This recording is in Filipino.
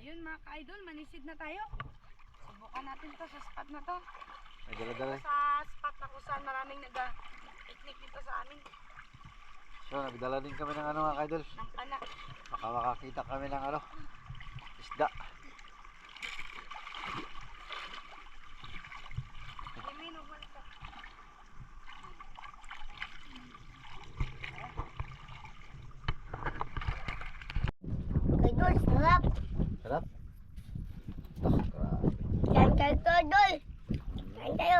Ayun mga ka-idol, manisid na tayo. Subukan natin to sa spot na to. Ay, dala-dala. Sa spot na kung saan maraming nag-picnic dito sa amin. So, nagdala din kami ng ano mga ka-idol. Ng pana. Baka makakita kami ng ano, isda. Limin, huwag malita. Idol, sarap. Sarap. Oh, grabe. Yan kayo, idol. Kain tayo.